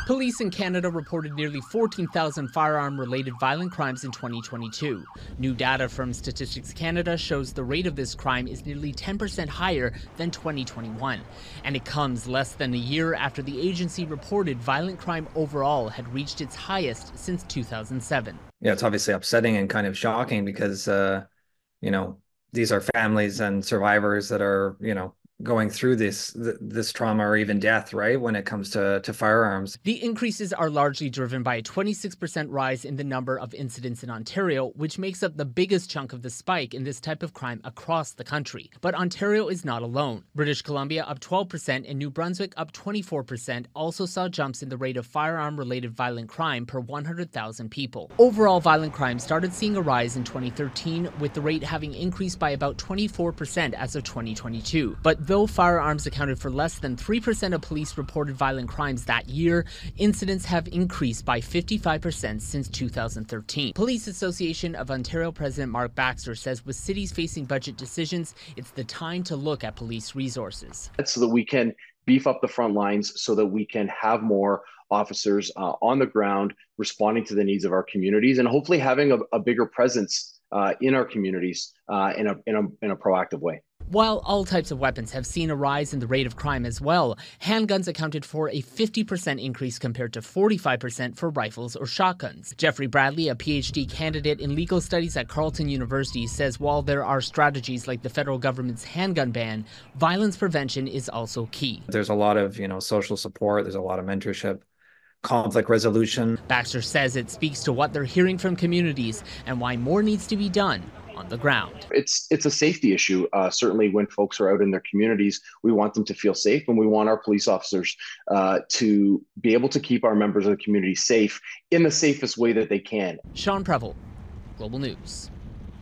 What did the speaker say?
Police in Canada reported nearly 14,000 firearm-related violent crimes in 2022. New data from Statistics Canada shows the rate of this crime is nearly 10% higher than 2021. And it comes less than a year after the agency reported violent crime overall had reached its highest since 2007. Yeah, it's obviously upsetting and kind of shocking because, these are families and survivors that are, going through this trauma or even death, right, when it comes to firearms. The increases are largely driven by a 26% rise in the number of incidents in Ontario, which makes up the biggest chunk of the spike in this type of crime across the country. But Ontario is not alone. British Columbia up 12% and New Brunswick up 24% also saw jumps in the rate of firearm-related violent crime per 100,000 people. Overall violent crime started seeing a rise in 2013, with the rate having increased by about 24% as of 2022. But though firearms accounted for less than 3% of police-reported violent crimes that year, incidents have increased by 55% since 2013. Police Association of Ontario President Mark Baxter says with cities facing budget decisions, it's the time to look at police resources. So that we can beef up the front lines, so that we can have more officers on the ground responding to the needs of our communities, and hopefully having a bigger presence in our communities in a proactive way. While all types of weapons have seen a rise in the rate of crime as well, handguns accounted for a 50% increase compared to 45% for rifles or shotguns. Jeffrey Bradley, a PhD candidate in legal studies at Carleton University, says while there are strategies like the federal government's handgun ban, violence prevention is also key. There's a lot of, social support, there's a lot of mentorship, conflict resolution. Baxter says it speaks to what they're hearing from communities and why more needs to be done on the ground. It's a safety issue. Certainly when folks are out in their communities, we want them to feel safe, and we want our police officers to be able to keep our members of the community safe in the safest way that they can. Sean Previl, Global News.